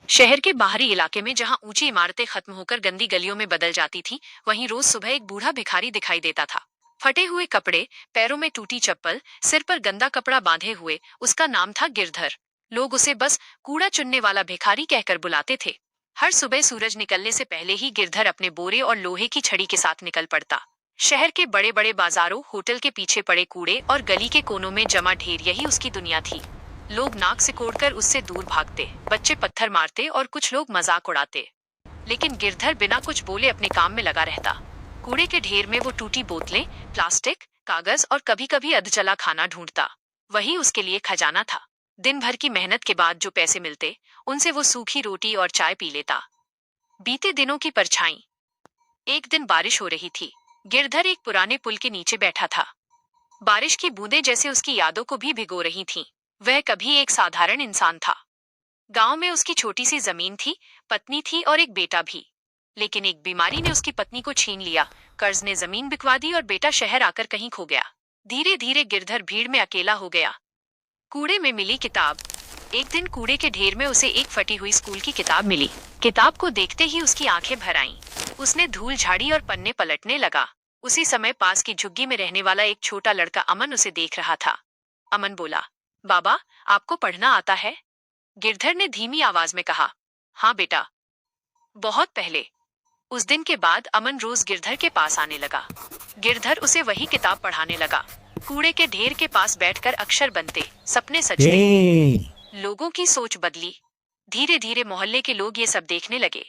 शहर के बाहरी इलाके में जहां ऊंची इमारतें खत्म होकर गंदी गलियों में बदल जाती थी, वहीं रोज सुबह एक बूढ़ा भिखारी दिखाई देता था। फटे हुए कपड़े, पैरों में टूटी चप्पल, सिर पर गंदा कपड़ा बांधे हुए। उसका नाम था गिरधर। लोग उसे बस कूड़ा चुनने वाला भिखारी कहकर बुलाते थे। हर सुबह सूरज निकलने से पहले ही गिरधर अपने बोरे और लोहे की छड़ी के साथ निकल पड़ता। शहर के बड़े बड़े बाजारों, होटल के पीछे पड़े कूड़े और गली के कोनों में जमा ढेर, यही उसकी दुनिया थी। लोग नाक सिकोड़कर उससे दूर भागते, बच्चे पत्थर मारते और कुछ लोग मजाक उड़ाते। लेकिन गिरधर बिना कुछ बोले अपने काम में लगा रहता। कूड़े के ढेर में वो टूटी बोतलें, प्लास्टिक, कागज और कभी कभी अधजला खाना ढूंढता। वही उसके लिए खजाना था। दिन भर की मेहनत के बाद जो पैसे मिलते, उनसे वो सूखी रोटी और चाय पी लेता। बीते दिनों की परछाई। एक दिन बारिश हो रही थी। गिरधर एक पुराने पुल के नीचे बैठा था। बारिश की बूंदें जैसे उसकी यादों को भी भिगो रही थीं। वह कभी एक साधारण इंसान था। गांव में उसकी छोटी सी जमीन थी, पत्नी थी और एक बेटा भी। लेकिन एक बीमारी ने उसकी पत्नी को छीन लिया, कर्ज ने जमीन बिकवा दी और बेटा शहर आकर कहीं खो गया। धीरे धीरे गिरधर भीड़ में अकेला हो गया। कूड़े में मिली किताब। एक दिन कूड़े के ढेर में उसे एक फटी हुई स्कूल की किताब मिली। किताब को देखते ही उसकी आंखें भर आईं। उसने धूल झाड़ी और पन्ने पलटने लगा। उसी समय पास की झुग्गी में रहने वाला एक छोटा लड़का अमन उसे देख रहा था। अमन बोला, बाबा, आपको पढ़ना आता है? गिरधर ने धीमी आवाज में कहा, हाँ बेटा, बहुत पहले। उस दिन के बाद अमन रोज गिरधर के पास आने लगा। गिरधर उसे वही किताब पढ़ाने लगा। कूड़े के ढेर के पास बैठकर अक्षर बनते, सपने सजते। लोगों की सोच बदली। धीरे धीरे मोहल्ले के लोग ये सब देखने लगे।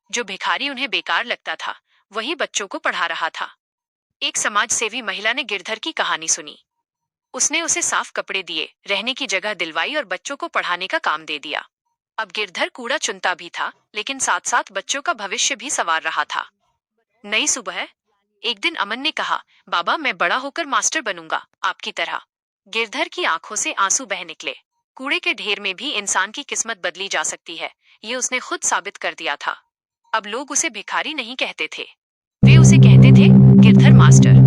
जो भिखारी उन्हें बेकार लगता था, वही बच्चों को पढ़ा रहा था। एक समाज सेवी महिला ने गिरधर की कहानी सुनी। उसने उसे साफ कपड़े दिए, रहने की जगह दिलवाई और बच्चों को पढ़ाने का काम दे दिया। अब गिरधर कूड़ा चुनता भी था, लेकिन साथ साथ बच्चों का भविष्य भी संवार रहा था। नई सुबह। एक दिन अमन ने कहा, बाबा, मैं बड़ा होकर मास्टर बनूंगा, आपकी तरह। गिरधर की आंखों से आंसू बह निकले। कूड़े के ढेर में भी इंसान की किस्मत बदली जा सकती है, ये उसने खुद साबित कर दिया था। अब लोग उसे भिखारी नहीं कहते थे, वे उसे कहते थे गिरधर मास्टर।